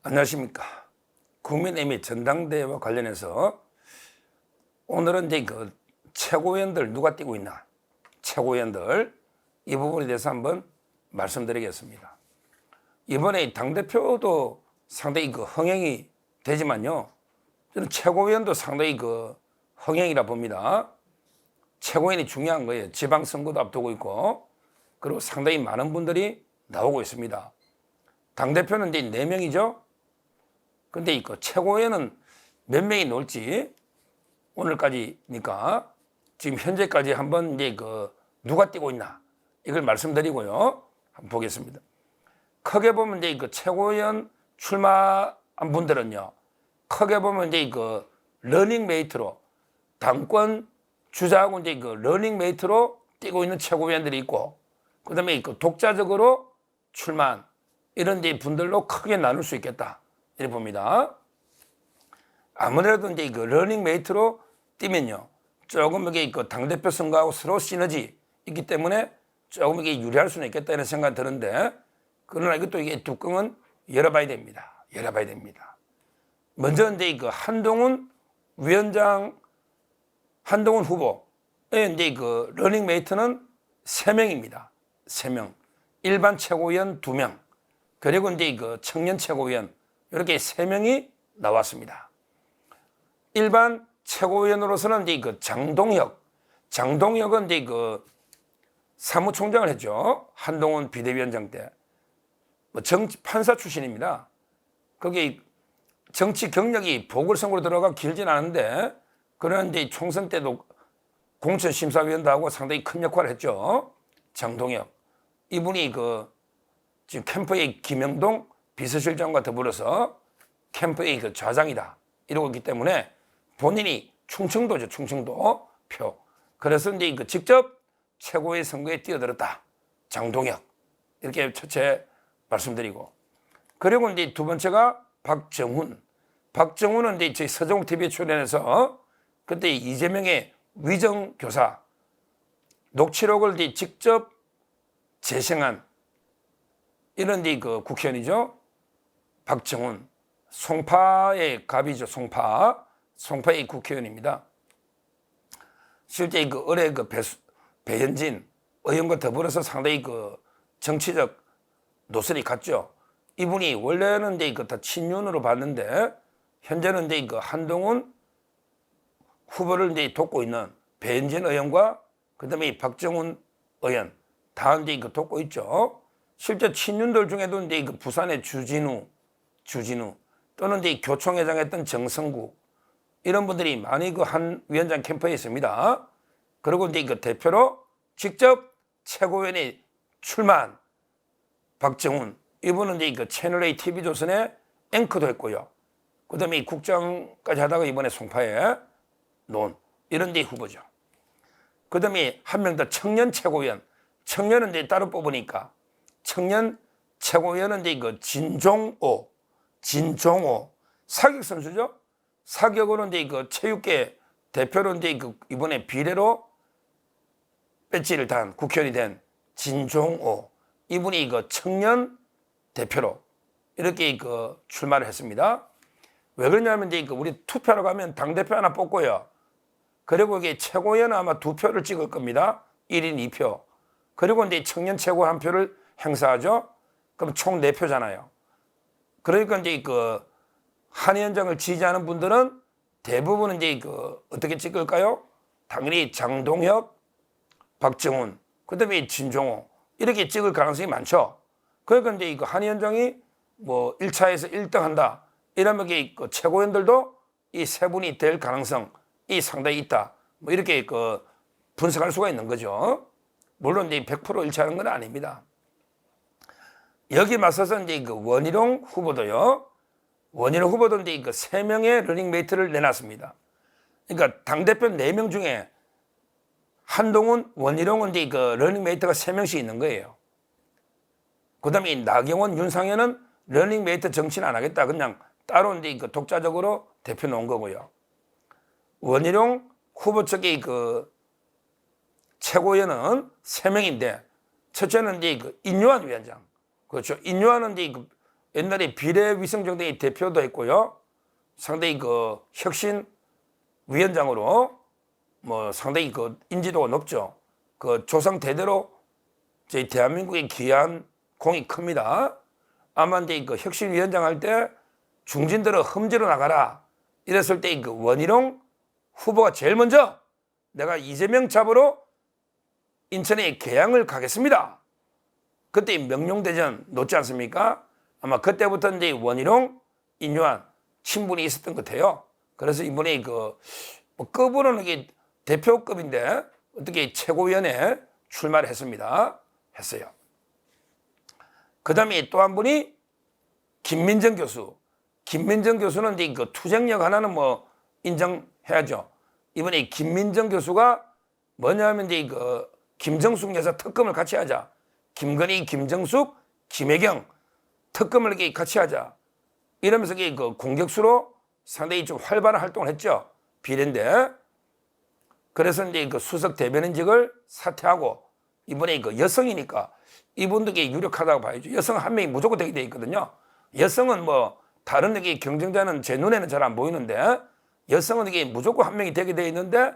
안녕하십니까. 국민의힘 전당대회와 관련해서 오늘은 이제 그 최고위원들 누가 뛰고 있나, 최고위원들 이 부분에 대해서 한번 말씀드리겠습니다. 이번에 당대표도 상당히 그 흥행이 되지만요, 저는 최고위원도 상당히 그 흥행이라 봅니다. 최고위원이 중요한 거예요. 지방선거도 앞두고 있고, 그리고 상당히 많은 분들이 나오고 있습니다. 당대표는 이제 4명이죠. 근데 이거 최고위원은 몇 명이 나올지 오늘까지니까 지금 현재까지 한번 이제 그 누가 뛰고 있나 이걸 말씀드리고요. 한번 보겠습니다. 크게 보면 이제 그 최고위원 출마한 분들은요, 크게 보면 이제 그 러닝메이트로 당권 주자하고 이제 그 러닝메이트로 뛰고 있는 최고위원들이 있고, 그다음에 그 독자적으로 출마한 이런 이제 분들로 크게 나눌 수 있겠다 이렇게 봅니다. 아무래도 이제 그 러닝메이트로 뛰면요, 조금 이게 그 당대표 선거하고 서로 시너지 있기 때문에 조금 이게 유리할 수는 있겠다 이런 생각이 드는데, 그러나 이것도 이게 뚜껑은 열어봐야 됩니다. 열어봐야 됩니다. 먼저 이제 그 한동훈 위원장, 한동훈 후보의 이제 그 러닝메이트는 3명입니다. 3명. 일반 최고위원 2명. 그리고 이제 그 청년 최고위원 이렇게 3명이 나왔습니다. 일반 최고위원으로서는 이제 그 장동혁은 이제 그 사무총장을 했죠. 한동훈 비대위원장 때. 판사 출신입니다. 거기 정치 경력이 보궐선거로 들어가 길진 않은데, 그런데 총선 때도 공천심사위원도 하고 상당히 큰 역할을 했죠. 장동혁. 이분이 그 지금 캠프의 김영동 비서실장과 더불어서 캠프의 그 좌장이다 이러고 있기 때문에 본인이 충청도죠. 충청도 표. 그래서 이제 그 직접 최고의 선거에 뛰어들었다. 장동혁. 이렇게 첫째 말씀드리고. 그리고 이제 두 번째가 박정훈. 박정훈은 이제 저희 서정TV에 출연해서 그때 이재명의 위정교사 녹취록을 이제 직접 재생한 이런 이제 그 국회의원이죠. 박정훈. 송파의 갑이죠. 송파의 국회의원입니다. 실제 그 올해 그 배현진 의원과 더불어서 상당히 그 정치적 노선이 같죠. 이분이 원래는 이제 그 다 친윤으로 봤는데, 현재는 이제 그 한동훈 후보를 이제 돕고 있는 배현진 의원과 그다음에 박정훈 의원 다 이제 그 돕고 있죠. 실제 친윤들 중에도 이제 그 부산의 주진우 또는 이제 교총회장 했던 정성국 이런 분들이 많이 그 한 위원장 캠프에 있습니다. 그리고 이제 그 대표로 직접 최고위원에 출마한 박정훈, 이분은 이제 그 채널A TV조선의 앵커도 했고요. 그 다음에 국장까지 하다가 이번에 송파에 놓은 이런 데 후보죠. 그 다음에 한 명 더 청년 최고위원. 청년은 이제 따로 뽑으니까 청년 최고위원은 이제 그 진종호 사격 선수죠. 사격으로 이제 그 체육계 대표로 이제 그 이번에 비례로 배지를 단 국회의원이 된 진종호, 이분이 그 청년 대표로 이렇게 그 출마를 했습니다. 왜 그러냐면 이제 그 우리 투표로 가면 당대표 하나 뽑고요. 그리고 이게 최고위원은 아마 2표를 찍을 겁니다. 1인 2표. 그리고 이제 청년 최고 1표를 행사하죠. 그럼 총 4표잖아요. 그러니까 이제 그 한 위원장을 지지하는 분들은 대부분은 이제 그 어떻게 찍을까요? 당연히 장동혁, 박정훈, 그다음에 진종호 이렇게 찍을 가능성이 많죠. 그러니까 이제 그 한 위원장이 뭐 1차에서 1등 한다 이러면 그 최고위원들도 이 세 분이 될 가능성이 상당히 있다. 뭐 이렇게 그 분석할 수가 있는 거죠. 물론 이제 100% 1차하는 건 아닙니다. 여기 맞서서 이제 그 원희룡 후보도요. 원희룡 후보도 이제 그 3명의 러닝메이트를 내놨습니다. 그러니까 당대표 4명 중에 한동훈, 원희룡은 이제 그 러닝메이트가 3명씩 있는 거예요. 그 다음에 나경원, 윤상현은 러닝메이트 정치는 안 하겠다. 그냥 따로 이제 그 독자적으로 대표 놓은 거고요. 원희룡 후보 측의 그 최고위원은 3명인데, 첫째는 이제 그 인요한 위원장. 그렇죠. 인요한은 이제 그 옛날에 비례위성정당의 대표도 했고요. 상당히 그 혁신 위원장으로 뭐 상당히 그 인지도가 높죠. 그 조상 대대로 저희 대한민국에 기여한 공이 큽니다. 아마 이제 그 혁신위원장 할 때 중진들을 흠지러 나가라 이랬을 때 그 원희룡 후보가 제일 먼저 내가 이재명 잡으러 인천에 개항을 가겠습니다. 그때 명룡대전 놓지 않습니까? 아마 그때부터 이제 원희룡, 인유한 친분이 있었던 것 같아요. 그래서 이번에 그 뭐 급으로는 이게 대표급인데 어떻게 최고위원회 출마를 했어요. 그 다음에 또 한 분이 김민정 교수. 김민정 교수는 이제 그 투쟁력 하나는 뭐 인정해야죠. 이번에 김민정 교수가 뭐냐면 이제 그 김정숙 여사 특검을 같이 하자. 김건희, 김정숙, 김혜경 특검을 이렇게 같이 하자. 이러면서 그 공격수로 상당히 좀 활발한 활동을 했죠. 비례인데. 그래서 이제 그 수석 대변인직을 사퇴하고 이번에 그 여성이니까 이분도 유력하다고 봐야죠. 여성 한 명이 무조건 되게 돼 있거든요. 여성은 뭐 다른 이게 경쟁자는 제 눈에는 잘 안 보이는데 여성은 이게 무조건 한 명이 되게 돼 있는데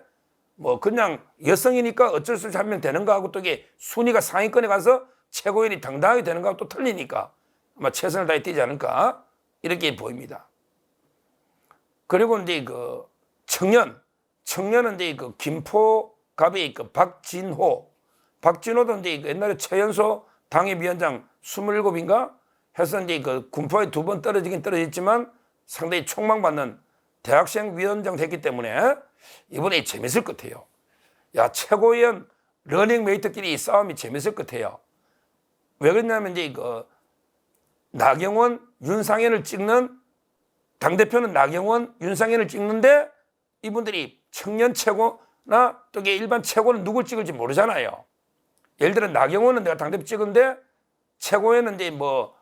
뭐 그냥 여성이니까 어쩔 수 없이 한 명 되는 거하고 또 이게 순위가 상위권에 가서 최고위원이 당당하게 되는 거하고 또 틀리니까 아마 최선을 다해 뛰지 않을까 이렇게 보입니다. 그리고 이제 그 청년은 이제 그 김포갑의 그 박진호도 이제 옛날에 최연소 당협위원장 27인가 해서 이제 그 군포에 2번 떨어지긴 떨어졌지만 상당히 촉망받는 대학생 위원장 됐기 때문에 이번에 재밌을 것 같아요. 야, 최고위원 러닝메이트끼리 싸움이 재밌을 것 같아요. 왜 그러냐면 이제 그 나경원, 윤상현을 찍는 당대표는 나경원, 윤상현을 찍는데 이분들이 청년 최고나 또 일반 최고는 누굴 찍을지 모르잖아요. 예를 들어 나경원은 내가 당대표 찍은데 최고에는 이제 뭐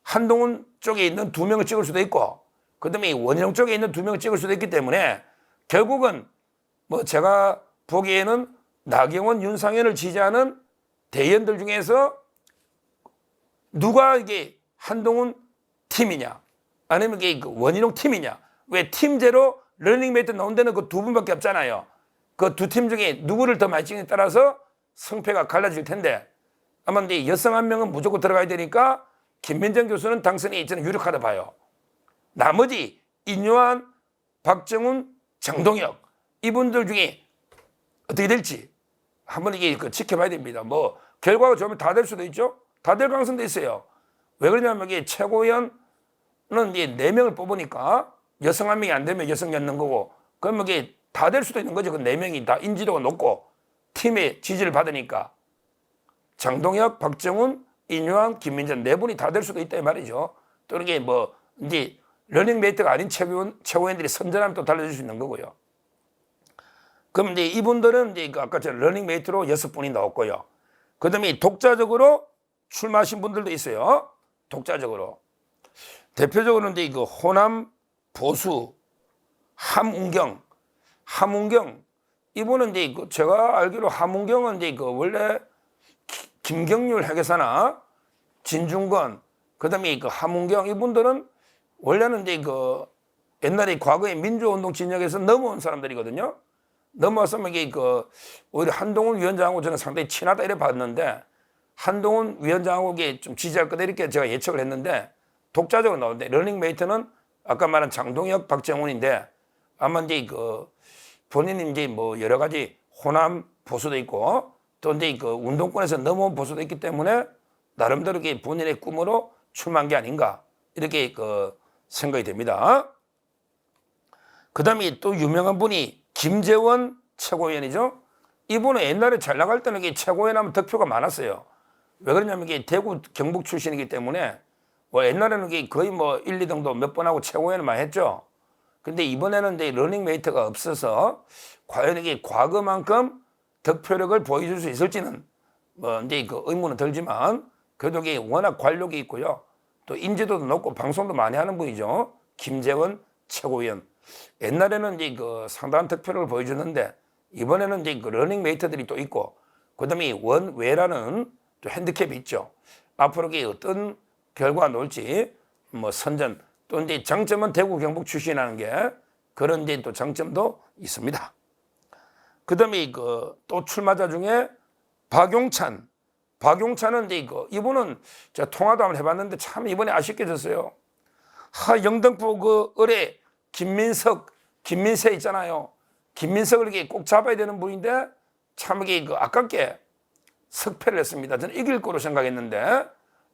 한동훈 쪽에 있는 2명을 찍을 수도 있고 그다음에 원희룡 쪽에 있는 2명을 찍을 수도 있기 때문에 결국은 뭐 제가 보기에는 나경원, 윤상현을 지지하는 대의원들 중에서 누가 이게 한동훈 팀이냐 아니면 이게 원희룡 팀이냐. 왜 팀제로 러닝메이트 나온 데는 그 2분밖에 없잖아요. 그 2팀 중에 누구를 더 많이 찍느냐에 따라서 성패가 갈라질 텐데 아마 이제 여성 한 명은 무조건 들어가야 되니까 김민정 교수는 당선이 저는 유력하다 봐요. 나머지 인유한, 박정훈, 장동혁 이분들 중에 어떻게 될지 한번 이게 지켜봐야 됩니다. 뭐 결과가 좋으면 다 될 수도 있죠. 다 될 가능성도 있어요. 왜 그러냐면 이게 최고위원은 이제 4명을 뽑으니까 여성 한 명이 안 되면 여성 넣는 거고 그러면 이게 다 될 수도 있는 거죠. 그 4명이 다 인지도가 높고 팀의 지지를 받으니까 장동혁, 박정훈, 인유한, 김민정 4분이 다 될 수도 있다 이 말이죠. 또 이게 뭐 이제 러닝메이트가 아닌 최고위원들이 선전하면 또 달라질 수 있는 거고요. 그럼 이제 이분들은 이제 아까 저 러닝메이트로 6분이 나왔고요. 그 다음에 독자적으로 출마하신 분들도 있어요. 독자적으로. 대표적으로는 이제 그 호남 보수 함운경 이분은 이제 그 제가 알기로 함운경은 이제 그 원래 김경률 회계사나 진중권 그다음에 그 함운경 이분들은 원래는 이제 그 옛날에 과거에 민주운동 진영에서 넘어온 사람들이거든요. 넘어왔으면 이게 그 오히려 한동훈 위원장하고 저는 상당히 친하다 이래 봤는데 한동훈 위원장하고 이게 좀 지지할 거다 이렇게 제가 예측을 했는데 독자적으로 나오는데 러닝메이트는 아까 말한 장동혁, 박정훈인데 아마 이제 그 본인이 이제 뭐 여러 가지 호남 보수도 있고 또 이제 그 운동권에서 넘어온 보수도 있기 때문에 나름대로 본인의 꿈으로 출마한 게 아닌가 이렇게 그 생각이 됩니다. 그 다음에 또 유명한 분이 김재원 최고위원이죠. 이분은 옛날에 잘 나갈 때는 이게 최고위원 하면 득표가 많았어요. 왜 그러냐면 이게 대구 경북 출신이기 때문에 뭐 옛날에는 이게 거의 뭐 1, 2등도 몇 번 하고 최고위원을 많이 했죠. 근데 이번에는 이제 러닝메이트가 없어서 과연 이게 과거만큼 득표력을 보여줄 수 있을지는 뭐 이제 그 의문은 들지만 그래도 이게 워낙 관력이 있고요. 또 인지도도 높고 방송도 많이 하는 분이죠. 김재원 최고위원. 옛날에는 이제 그 상당한 득표력을 보여줬는데 이번에는 이제 그 러닝메이트들이 또 있고 그다음에 원외라는 또 핸디캡이 있죠. 앞으로 이게 어떤 결과가 나올지 뭐 선전 또 이제 장점은 대구 경북 출신이라는 게 그런 이제 또 장점도 있습니다. 그다음에 또 출마자 중에 박용찬은 이제 이분은 제가 통화도 한번 해봤는데 참 이번에 아쉽게 졌어요. 영등포 을에 김민세 있잖아요. 김민석을 이렇게 꼭 잡아야 되는 분인데 참 이게 아깝게 석패를 했습니다. 저는 이길 거로 생각했는데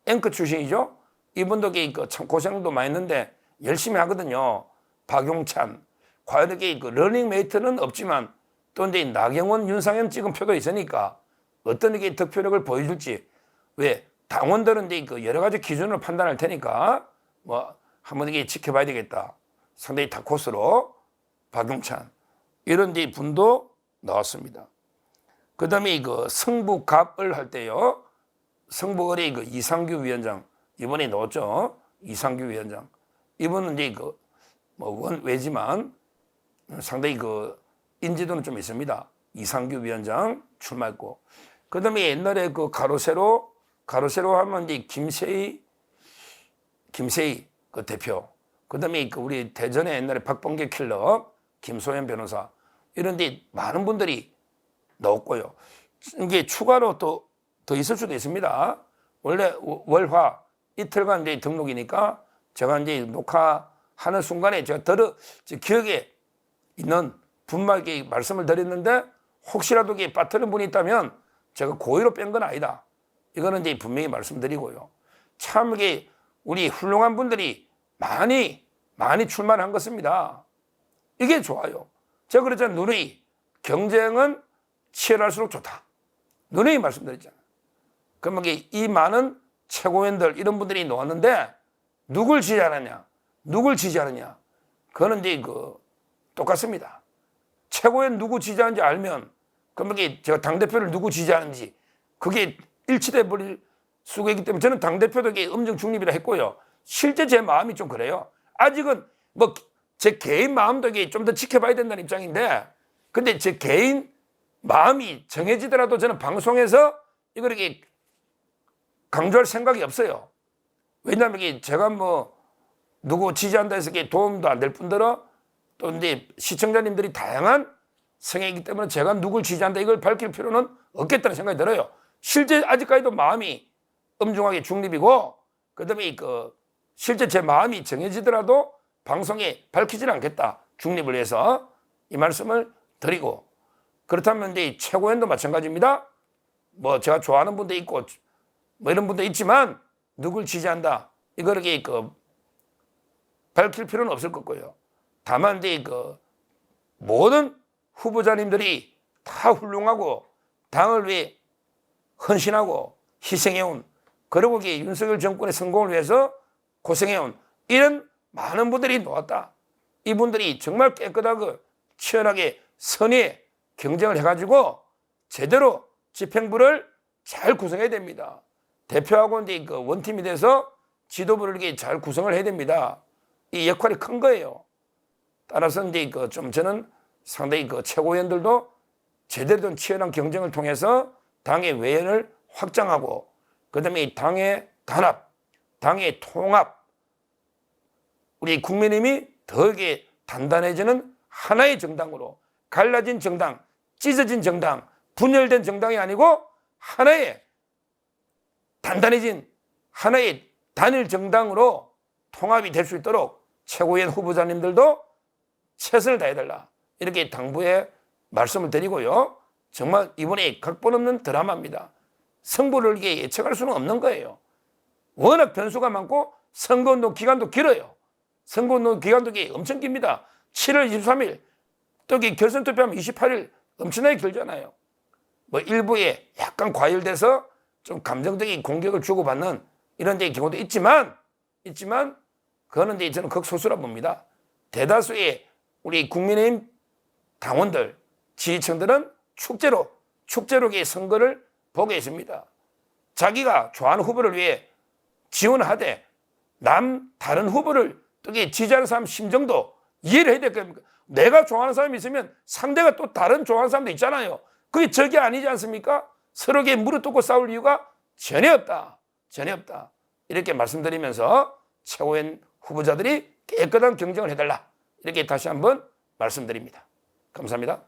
앵커 출신이죠. 이분도 참 고생도 많이 했는데 열심히 하거든요. 박용찬. 과연 이렇게 러닝메이트는 없지만 또 이제 나경원, 윤상현 찍은 표도 있으니까 어떤 이게 득표력을 보여줄지. 왜 당원들은 이제 여러 가지 기준으로 판단할 테니까 뭐 한번 이게 지켜봐야 되겠다. 상당히 다코스로 박용찬 이런 데 분도 나왔습니다. 그다음에 성북갑을 할 때요. 성북을의 이상규 위원장 이번에 나왔죠. 이상규 위원장 이분은 이제 외지만 상당히 인지도는 좀 있습니다. 이상규 위원장 출마했고 그다음에 옛날에 가로세로 하면 이제 김세희 대표 그다음에 우리 대전에 옛날에 박범계 킬러 김소연 변호사 이런 데 많은 분들이 나왔고요. 이게 추가로 또 더 있을 수도 있습니다. 원래 월화 이틀간 이제 등록이니까 제가 이제 녹화하는 순간에 제가 기억에 있는 분말게 말씀을 드렸는데 혹시라도 이게 빠뜨린 분이 있다면 제가 고의로 뺀 건 아니다. 이거는 이제 분명히 말씀드리고요. 참 이게 우리 훌륭한 분들이 많이 출마를 한 것입니다. 이게 좋아요. 제가 그랬잖아요. 누누이 경쟁은 치열할수록 좋다. 누누이 말씀드렸잖아요. 그러면 이 많은 최고위원들 이런 분들이 나왔는데 누굴 지지하느냐? 그거는 이제 똑같습니다. 최고위원 누구 지지하는지 알면 그러면 제가 당대표를 누구 지지하는지 그게 일치돼 버릴 수가 있기 때문에 저는 당대표도 엄정 중립이라 했고요. 실제 제 마음이 좀 그래요. 아직은 뭐 제 개인 마음도 좀 더 지켜봐야 된다는 입장인데 근데 제 개인 마음이 정해지더라도 저는 방송에서 이걸 이렇게 강조할 생각이 없어요. 왜냐하면 제가 뭐 누구 지지한다 해서 도움도 안 될 뿐더러 또 이제 시청자님들이 다양한 성향이기 때문에 제가 누굴 지지한다 이걸 밝힐 필요는 없겠다는 생각이 들어요. 실제 아직까지도 마음이 엄중하게 중립이고 그다음에 실제 제 마음이 정해지더라도 방송에 밝히지는 않겠다. 중립을 위해서 이 말씀을 드리고 그렇다면 이제 최고위원도 마찬가지입니다. 뭐 제가 좋아하는 분도 있고 뭐 이런 분도 있지만 누굴 지지한다 이걸 밝힐 필요는 없을 것 같고요. 다만 이제 모든 후보자님들이 다 훌륭하고 당을 위해 헌신하고 희생해온 그리고 윤석열 정권의 성공을 위해서 고생해온 이런 많은 분들이 나왔다. 이분들이 정말 깨끗하고 치열하게 선의에 경쟁을 해가지고 제대로 집행부를 잘 구성해야 됩니다. 대표하고 이제 원팀이 돼서 지도부를 이렇게 잘 구성을 해야 됩니다. 이 역할이 큰 거예요. 따라서 이제 좀 저는 상당히 최고위원들도 제대로 된 치열한 경쟁을 통해서 당의 외연을 확장하고 그다음에 당의 단합, 당의 통합 우리 국민의힘이 더 단단해지는 하나의 정당으로 갈라진 정당, 찢어진 정당, 분열된 정당이 아니고 하나의 단단해진 하나의 단일 정당으로 통합이 될 수 있도록 최고위원 후보자님들도 최선을 다해달라 이렇게 당부에 말씀을 드리고요. 정말 이번에 각본 없는 드라마입니다. 승부를 예측할 수는 없는 거예요. 워낙 변수가 많고 선거운동 기간도 길어요. 선거운동 기간도 엄청 깁니다. 7월 23일 또 결선 투표하면 28일 엄청나게 길잖아요. 뭐 일부에 약간 과열돼서 좀 감정적인 공격을 주고받는 이런 경우도 있지만 그거는 이제 저는 극소수라 봅니다. 대다수의 우리 국민의힘 당원들, 지지층들은 축제로 선거를 보고 있습니다. 자기가 좋아하는 후보를 위해 지원하되 다른 후보를 또 지지하는 사람 심정도 이해를 해야 될 겁니까? 내가 좋아하는 사람이 있으면 상대가 또 다른 좋아하는 사람도 있잖아요. 그게 적이 아니지 않습니까? 서로에게 무릎 꿇고 싸울 이유가 전혀 없다. 이렇게 말씀드리면서 최고위원 후보자들이 깨끗한 경쟁을 해달라. 이렇게 다시 한번 말씀드립니다. 감사합니다.